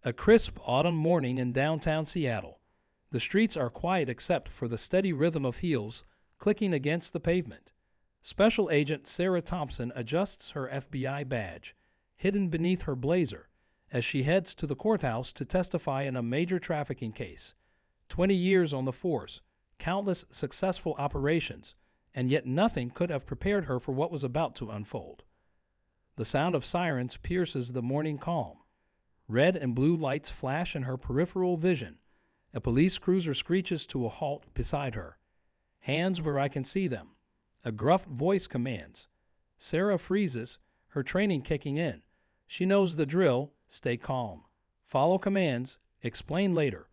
A crisp autumn morning in downtown Seattle. The streets are quiet except for the steady rhythm of heels clicking against the pavement. Special Agent Sarah Thompson adjusts her FBI badge, hidden beneath her blazer, as she heads to the courthouse to testify in a major trafficking case. 20 years on the force, countless successful operations, and yet nothing could have prepared her for what was about to unfold. The sound of sirens pierces the morning calm. Red and blue lights flash in her peripheral vision. A police cruiser screeches to a halt beside her. Hands where I can see them. A gruff voice commands. Sarah freezes, her training kicking in. She knows the drill: stay calm. Follow commands, explain later.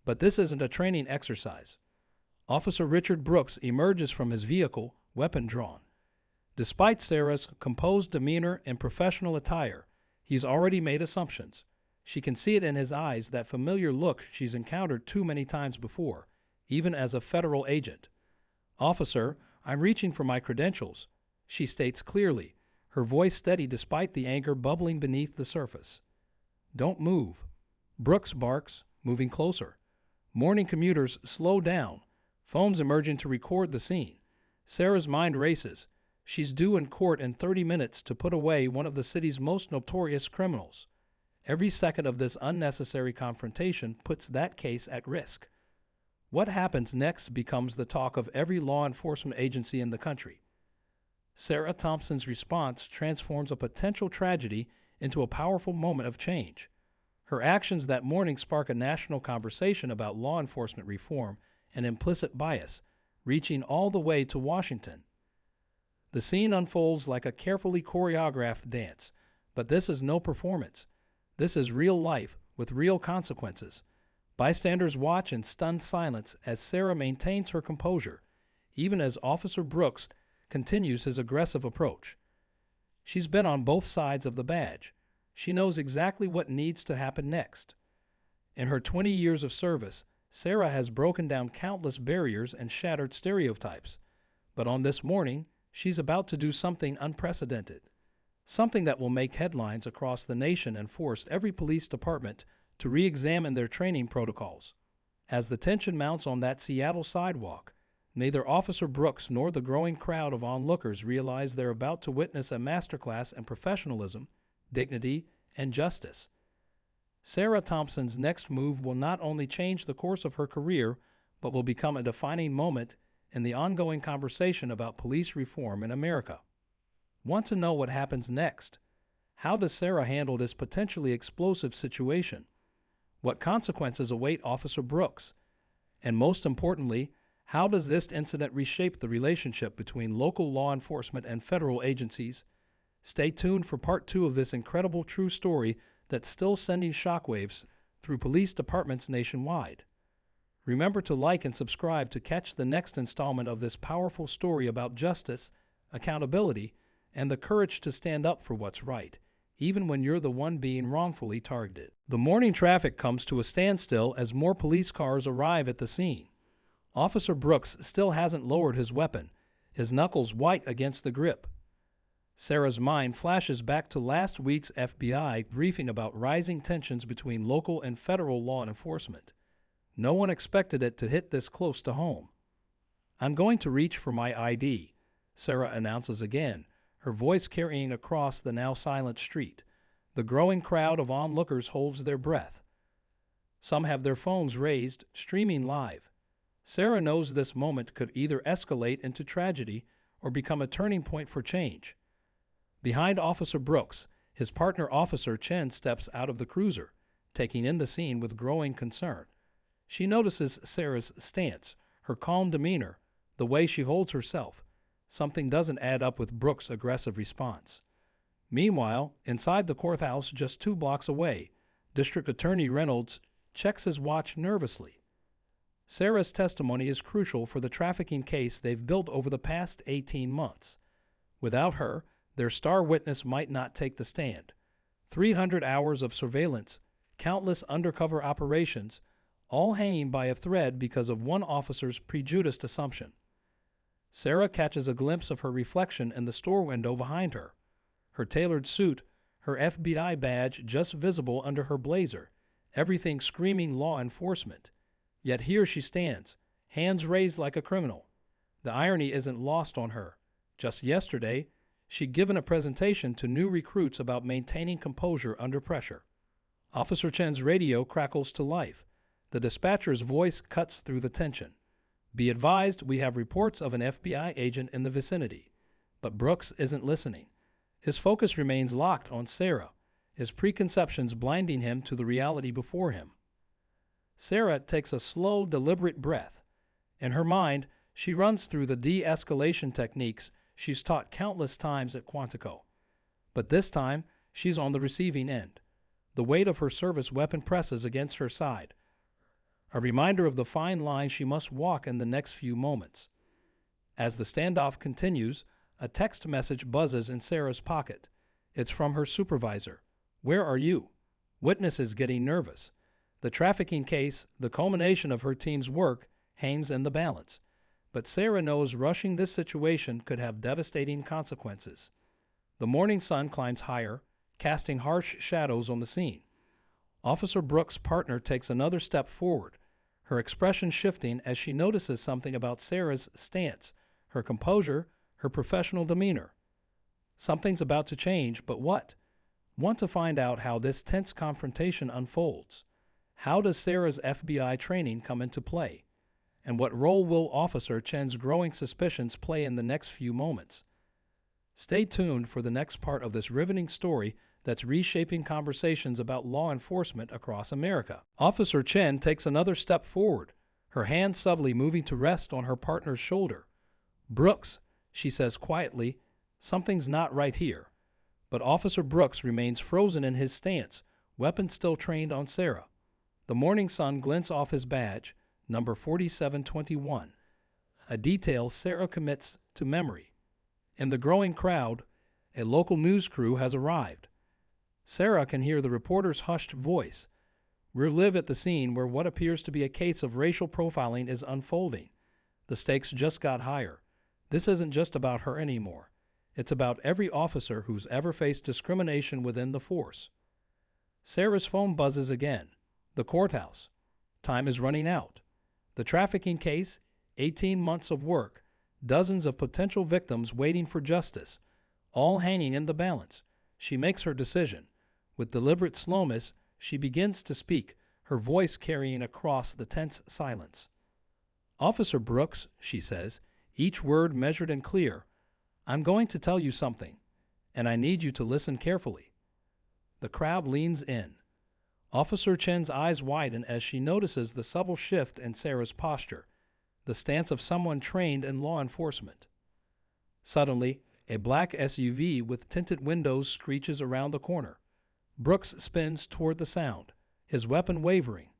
But this isn't a training exercise. Officer Richard Brooks emerges from his vehicle, weapon drawn. Despite Sarah's composed demeanor and professional attire, he's already made assumptions. She can see it in his eyes, that familiar look she's encountered too many times before, even as a federal agent. "Officer, I'm reaching for my credentials," she states clearly, her voice steady despite the anger bubbling beneath the surface. "Don't move." Brooks barks, moving closer. Morning commuters slow down, phones emerging to record the scene. Sarah's mind races. She's due in court in 30 minutes to put away one of the city's most notorious criminals. Every second of this unnecessary confrontation puts that case at risk. What happens next becomes the talk of every law enforcement agency in the country. Sarah Thompson's response transforms a potential tragedy into a powerful moment of change. Her actions that morning spark a national conversation about law enforcement reform and implicit bias, reaching all the way to Washington. The scene unfolds like a carefully choreographed dance, but this is no performance. This is real life with real consequences. Bystanders watch in stunned silence as Sarah maintains her composure, even as Officer Brooks continues his aggressive approach. She's been on both sides of the badge. She knows exactly what needs to happen next. In her 20 years of service, Sarah has broken down countless barriers and shattered stereotypes. But on this morning, she's about to do something unprecedented. Something that will make headlines across the nation and force every police department to re-examine their training protocols. As the tension mounts on that Seattle sidewalk, neither Officer Brooks nor the growing crowd of onlookers realize they're about to witness a masterclass in professionalism, dignity, and justice. Sarah Thompson's next move will not only change the course of her career, but will become a defining moment in the ongoing conversation about police reform in America. Want to know what happens next? How does Sarah handle this potentially explosive situation? What consequences await Officer Brooks? And most importantly, how does this incident reshape the relationship between local law enforcement and federal agencies? Stay tuned for part 2 of this incredible true story that's still sending shockwaves through police departments nationwide. Remember to like and subscribe to catch the next installment of this powerful story about justice, accountability, and the courage to stand up for what's right, even when you're the one being wrongfully targeted. The morning traffic comes to a standstill as more police cars arrive at the scene. Officer Brooks still hasn't lowered his weapon, his knuckles white against the grip. Sarah's mind flashes back to last week's FBI briefing about rising tensions between local and federal law enforcement. No one expected it to hit this close to home. "I'm going to reach for my ID," Sarah announces again, her voice carrying across the now silent street. The growing crowd of onlookers holds their breath. Some have their phones raised, streaming live. Sarah knows this moment could either escalate into tragedy or become a turning point for change. Behind Officer Brooks, his partner Officer Chen steps out of the cruiser, taking in the scene with growing concern. She notices Sarah's stance, her calm demeanor, the way she holds herself. Something doesn't add up with Brooks' aggressive response. Meanwhile, inside the courthouse just 2 blocks away, District Attorney Reynolds checks his watch nervously. Sarah's testimony is crucial for the trafficking case they've built over the past 18 months. Without her, their star witness might not take the stand. 300 hours of surveillance, countless undercover operations, all hanging by a thread because of one officer's prejudiced assumption. Sarah catches a glimpse of her reflection in the store window behind her. Her tailored suit, her FBI badge just visible under her blazer, everything screaming law enforcement. Yet here she stands, hands raised like a criminal. The irony isn't lost on her. Just yesterday, she'd given a presentation to new recruits about maintaining composure under pressure. Officer Chen's radio crackles to life. The dispatcher's voice cuts through the tension. Be advised, we have reports of an FBI agent in the vicinity. But Brooks isn't listening. His focus remains locked on Sarah, his preconceptions blinding him to the reality before him. Sarah takes a slow, deliberate breath. In her mind, she runs through the de-escalation techniques she's taught countless times at Quantico. But this time, she's on the receiving end. The weight of her service weapon presses against her side, a reminder of the fine line she must walk in the next few moments. As the standoff continues, a text message buzzes in Sarah's pocket. It's from her supervisor. Where are you? Witness is getting nervous. The trafficking case, the culmination of her team's work, hangs in the balance. But Sarah knows rushing this situation could have devastating consequences. The morning sun climbs higher, casting harsh shadows on the scene. Officer Brooks' partner takes another step forward, her expression shifting as she notices something about Sarah's stance, her composure, her professional demeanor. Something's about to change, but what? Want to find out how this tense confrontation unfolds. How does Sarah's FBI training come into play? And what role will Officer Chen's growing suspicions play in the next few moments? Stay tuned for the next part of this riveting story that's reshaping conversations about law enforcement across America. Officer Chen takes another step forward, her hand subtly moving to rest on her partner's shoulder. Brooks, she says quietly, something's not right here. But Officer Brooks remains frozen in his stance, weapon still trained on Sarah. The morning sun glints off his badge, number 4721, a detail Sarah commits to memory. In the growing crowd, a local news crew has arrived. Sarah can hear the reporter's hushed voice. We're live at the scene where what appears to be a case of racial profiling is unfolding. The stakes just got higher. This isn't just about her anymore. It's about every officer who's ever faced discrimination within the force. Sarah's phone buzzes again. The courthouse. Time is running out. The trafficking case, 18 months of work, dozens of potential victims waiting for justice, all hanging in the balance. She makes her decision. With deliberate slowness, she begins to speak, her voice carrying across the tense silence. Officer Brooks, she says, each word measured and clear, I'm going to tell you something, and I need you to listen carefully. The crowd leans in. Officer Chen's eyes widen as she notices the subtle shift in Sarah's posture, the stance of someone trained in law enforcement. Suddenly, a black SUV with tinted windows screeches around the corner. Brooks spins toward the sound, his weapon wavering.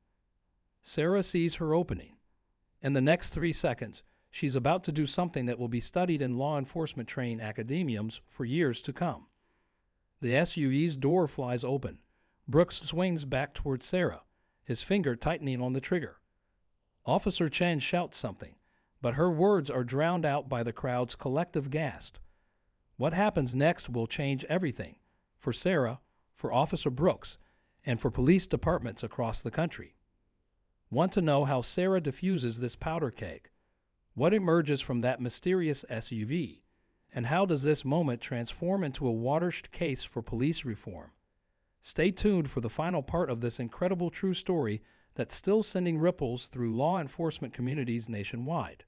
Sarah sees her opening. In the next 3 seconds, she's about to do something that will be studied in law enforcement trained academiums for years to come. The SUV's door flies open. Brooks swings back toward Sarah, his finger tightening on the trigger. Officer Chen shouts something, but her words are drowned out by the crowd's collective gasp. What happens next will change everything, for Sarah, for Officer Brooks, and for police departments across the country. Want to know how Sarah diffuses this powder keg? What emerges from that mysterious SUV? And how does this moment transform into a watershed case for police reform? Stay tuned for the final part of this incredible true story that's still sending ripples through law enforcement communities nationwide.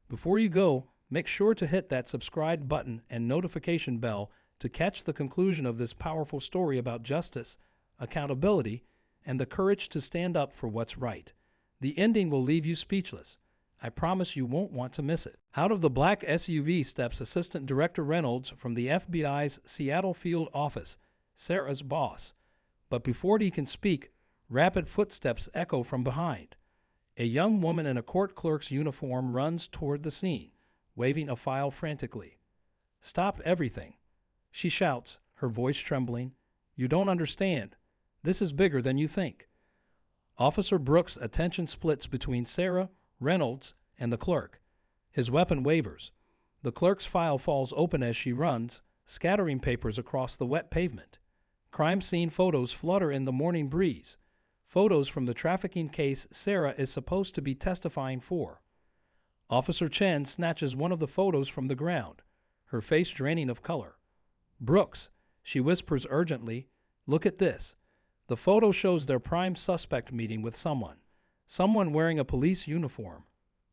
Before you go, make sure to hit that subscribe button and notification bell to catch the conclusion of this powerful story about justice, accountability, and the courage to stand up for what's right. The ending will leave you speechless. I promise you won't want to miss it. Out of the black SUV steps Assistant Director Reynolds from the FBI's Seattle field office, Sarah's boss. But before he can speak, rapid footsteps echo from behind. A young woman in a court clerk's uniform runs toward the scene, waving a file frantically. Stop everything, she shouts, her voice trembling. You don't understand. This is bigger than you think. Officer Brooks' attention splits between Sarah, Reynolds, and the clerk. His weapon wavers. The clerk's file falls open as she runs, scattering papers across the wet pavement. Crime scene photos flutter in the morning breeze. photos from the trafficking case Sarah is supposed to be testifying for. Officer Chen snatches one of the photos from the ground, her face draining of color. "Brooks," she whispers urgently, "look at this." The photo shows their prime suspect meeting with someone wearing a police uniform.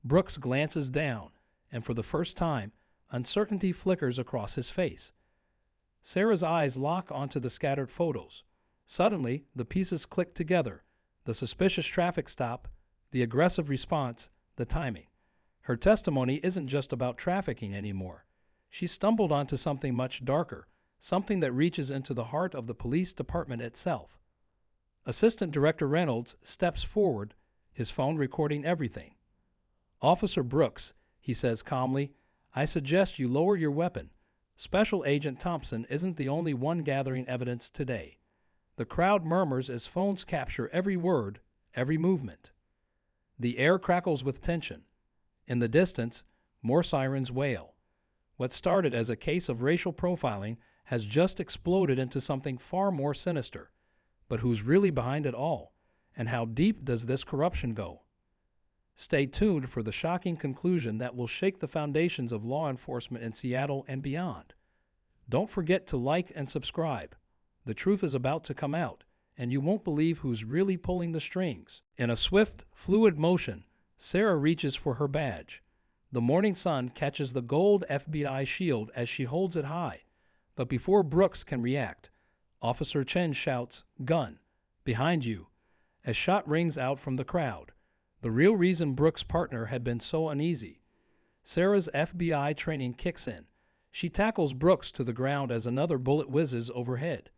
Brooks glances down, and for the first time, uncertainty flickers across his face. Sarah's eyes lock onto the scattered photos. Suddenly, the pieces click together: the suspicious traffic stop, the aggressive response, the timing. Her testimony isn't just about trafficking anymore. She stumbled onto something much darker, something that reaches into the heart of the police department itself. Assistant Director Reynolds steps forward, his phone recording everything. "Officer Brooks," he says calmly, "I suggest you lower your weapon. Special Agent Thompson isn't the only one gathering evidence today." The crowd murmurs as phones capture every word, every movement. The air crackles with tension. In the distance, more sirens wail. What started as a case of racial profiling has just exploded into something far more sinister. But who's really behind it all? And how deep does this corruption go? Stay tuned for the shocking conclusion that will shake the foundations of law enforcement in Seattle and beyond. Don't forget to like and subscribe. The truth is about to come out, and you won't believe who's really pulling the strings. In a swift, fluid motion, Sarah reaches for her badge. The morning sun catches the gold FBI shield as she holds it high. But before Brooks can react, Officer Chen shouts, "Gun! Behind you!" A shot rings out from the crowd. The real reason Brooks' partner had been so uneasy. Sarah's FBI training kicks in. She tackles Brooks to the ground as another bullet whizzes overhead.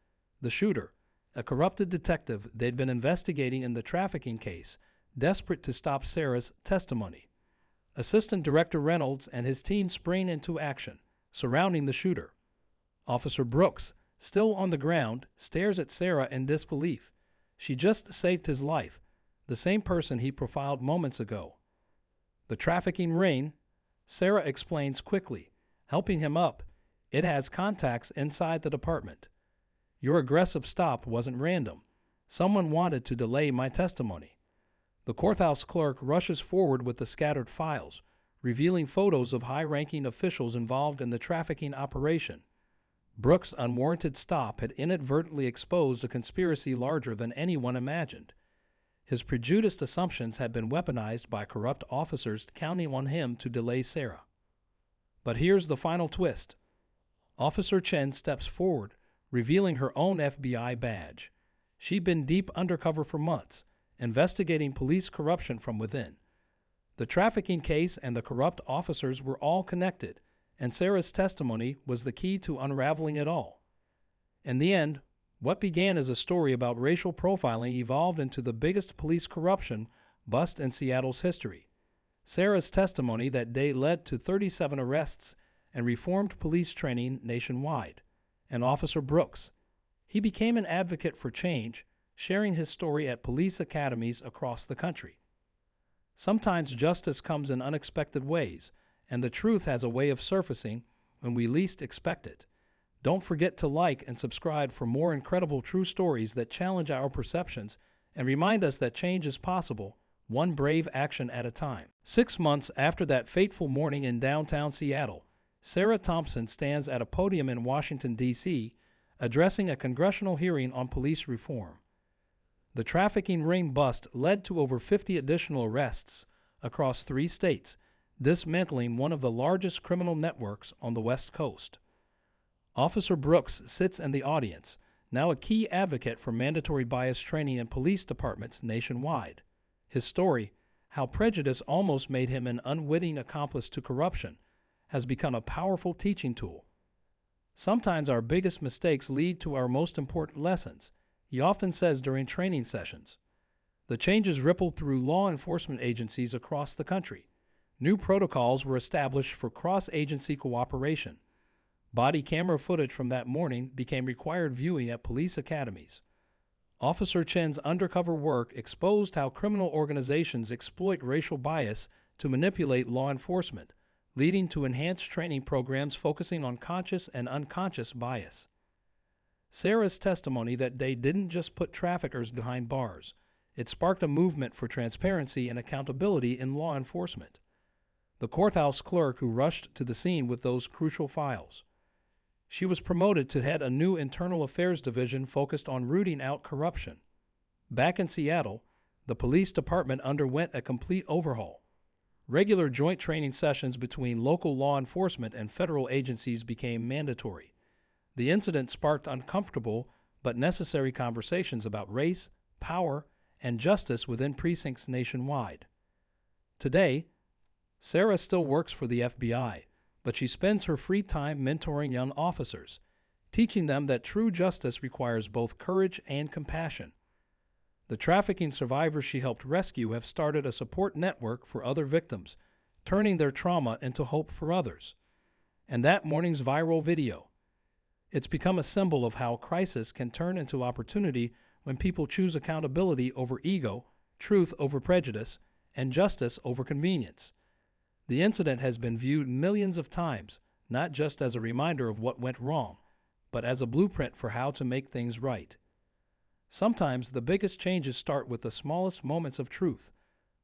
The shooter, a corrupted detective they'd been investigating in the trafficking case, desperate to stop Sarah's testimony. Assistant Director Reynolds and his team spring into action, surrounding the shooter. Officer Brooks, still on the ground, stares at Sarah in disbelief. She just saved his life, the same person he profiled moments ago. "The trafficking ring," Sarah explains quickly, helping him up. "It has contacts inside the department. Your aggressive stop wasn't random. Someone wanted to delay my testimony." The courthouse clerk rushes forward with the scattered files, revealing photos of high-ranking officials involved in the trafficking operation. Brooks' unwarranted stop had inadvertently exposed a conspiracy larger than anyone imagined. His prejudiced assumptions had been weaponized by corrupt officers counting on him to delay Sarah. But here's the final twist. Officer Chen steps forward, revealing her own FBI badge. She'd been deep undercover for months, investigating police corruption from within. The trafficking case and the corrupt officers were all connected, and Sarah's testimony was the key to unraveling it all. In the end, what began as a story about racial profiling evolved into the biggest police corruption bust in Seattle's history. Sarah's testimony that day led to 37 arrests and reformed police training nationwide. And Officer Brooks, he became an advocate for change, sharing his story at police academies across the country. Sometimes justice comes in unexpected ways, and the truth has a way of surfacing when we least expect it. Don't forget to like and subscribe for more incredible true stories that challenge our perceptions and remind us that change is possible, one brave action at a time. 6 months after that fateful morning in downtown Seattle, Sarah Thompson stands at a podium in Washington, D.C., addressing a congressional hearing on police reform. The trafficking ring bust led to over 50 additional arrests across 3 states, dismantling one of the largest criminal networks on the West Coast. Officer Brooks sits in the audience, now a key advocate for mandatory bias training in police departments nationwide. His story, how prejudice almost made him an unwitting accomplice to corruption, has become a powerful teaching tool. Sometimes our biggest mistakes lead to our most important lessons, he often says during training sessions. The changes rippled through law enforcement agencies across the country. New protocols were established for cross-agency cooperation. Body camera footage from that morning became required viewing at police academies. Officer Chen's undercover work exposed how criminal organizations exploit racial bias to manipulate law enforcement, leading to enhanced training programs focusing on conscious and unconscious bias. Sarah's testimony that day didn't just put traffickers behind bars. It sparked a movement for transparency and accountability in law enforcement. The courthouse clerk who rushed to the scene with those crucial files. She was promoted to head a new internal affairs division focused on rooting out corruption. Back in Seattle, the police department underwent a complete overhaul. Regular joint training sessions between local law enforcement and federal agencies became mandatory. The incident sparked uncomfortable but necessary conversations about race, power, and justice within precincts nationwide. Today, Sarah still works for the FBI, but she spends her free time mentoring young officers, teaching them that true justice requires both courage and compassion. The trafficking survivors she helped rescue have started a support network for other victims, turning their trauma into hope for others. And that morning's viral video. It's become a symbol of how crisis can turn into opportunity when people choose accountability over ego, truth over prejudice, and justice over convenience. The incident has been viewed millions of times, not just as a reminder of what went wrong, but as a blueprint for how to make things right. Sometimes the biggest changes start with the smallest moments of truth.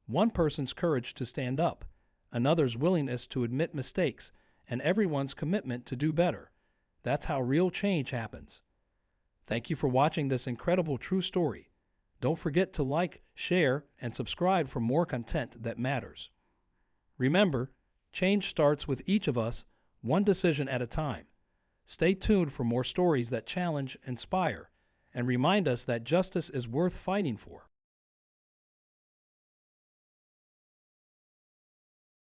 One person's courage to stand up, another's willingness to admit mistakes, and everyone's commitment to do better. That's how real change happens. Thank you for watching this incredible true story. Don't forget to like, share, and subscribe for more content that matters. Remember, change starts with each of us, one decision at a time. Stay tuned for more stories that challenge, inspire, and remind us that justice is worth fighting for.